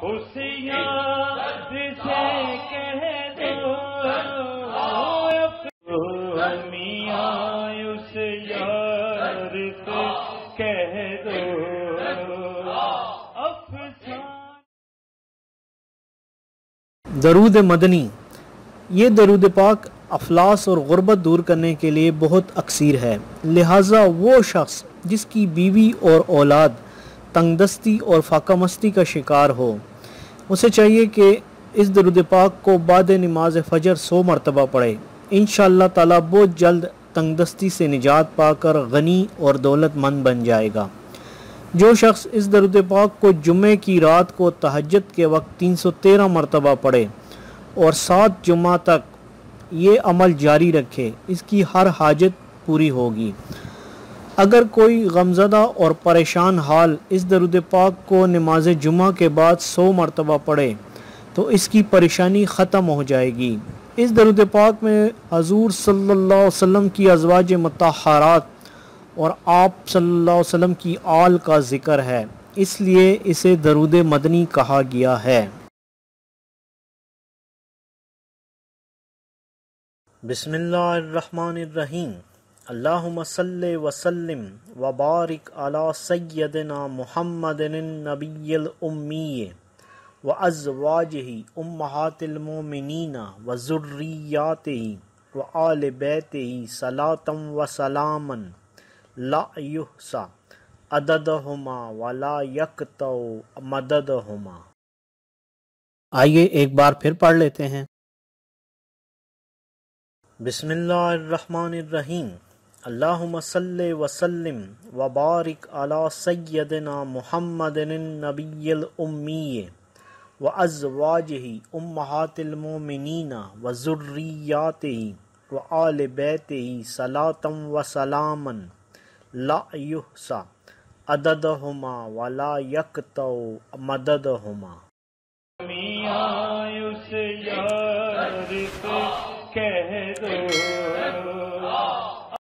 اس یاد سے کہہ دو میاں، اس یار سے کہہ دو درود مدنی۔ یہ درود پاک افلاس اور غربت دور کرنے کے لیے بہت اکثیر ہے، لہٰذا وہ شخص جس کی بیوی اور اولاد تنگ دستی اور فاقہ مستی کا شکار ہو، اسے چاہیے کہ اس درود پاک کو بعد نماز فجر 100 مرتبہ پڑھے۔ انشاءاللہ تعالی بہت جلد تنگ دستی سے نجات پا کر غنی اور دولت مند بن جائے گا۔ جو شخص اس درود پاک کو جمعے کی رات کو تہجد کے وقت 313 مرتبہ پڑھے اور 7 جمعہ تک یہ عمل جاری رکھے، اس کی ہر حاجت پوری ہوگی۔ اگر کوئی غمزدہ اور پریشان حال اس درود پاک کو نماز جمعہ کے بعد 100 مرتبہ پڑھے تو اس کی پریشانی ختم ہو جائے گی۔ اس درود پاک میں حضور صلی اللہ علیہ وسلم کی ازواج مطہرات اور آپ صلی اللہ علیہ وسلم کی آل کا ذکر ہے، اس لیے اسے درود مدنی کہا گیا ہے۔ بسم اللہ الرحمن الرحیم۔ اللہم صلی وسلم وبارک علی سیدنا محمد النبی الامی وازواجہ امہات المومنین وذریاتہ وآل بیتہ صلاۃ وسلاما لا یحصی عددہما ولا یقطع مددہما۔ آئیے ایک بار پھر پڑھ لیتے ہیں۔ بسم اللہ الرحمن الرحیم۔ اللہم صلی وسلم وبارک علی سیدنا محمد النبی الامی وازواجہ امہات المومنین وذریاتہ وآل بیتہ صلاۃ وسلاما لا یحصی عددہما ولا یقطع مددہما۔ میاں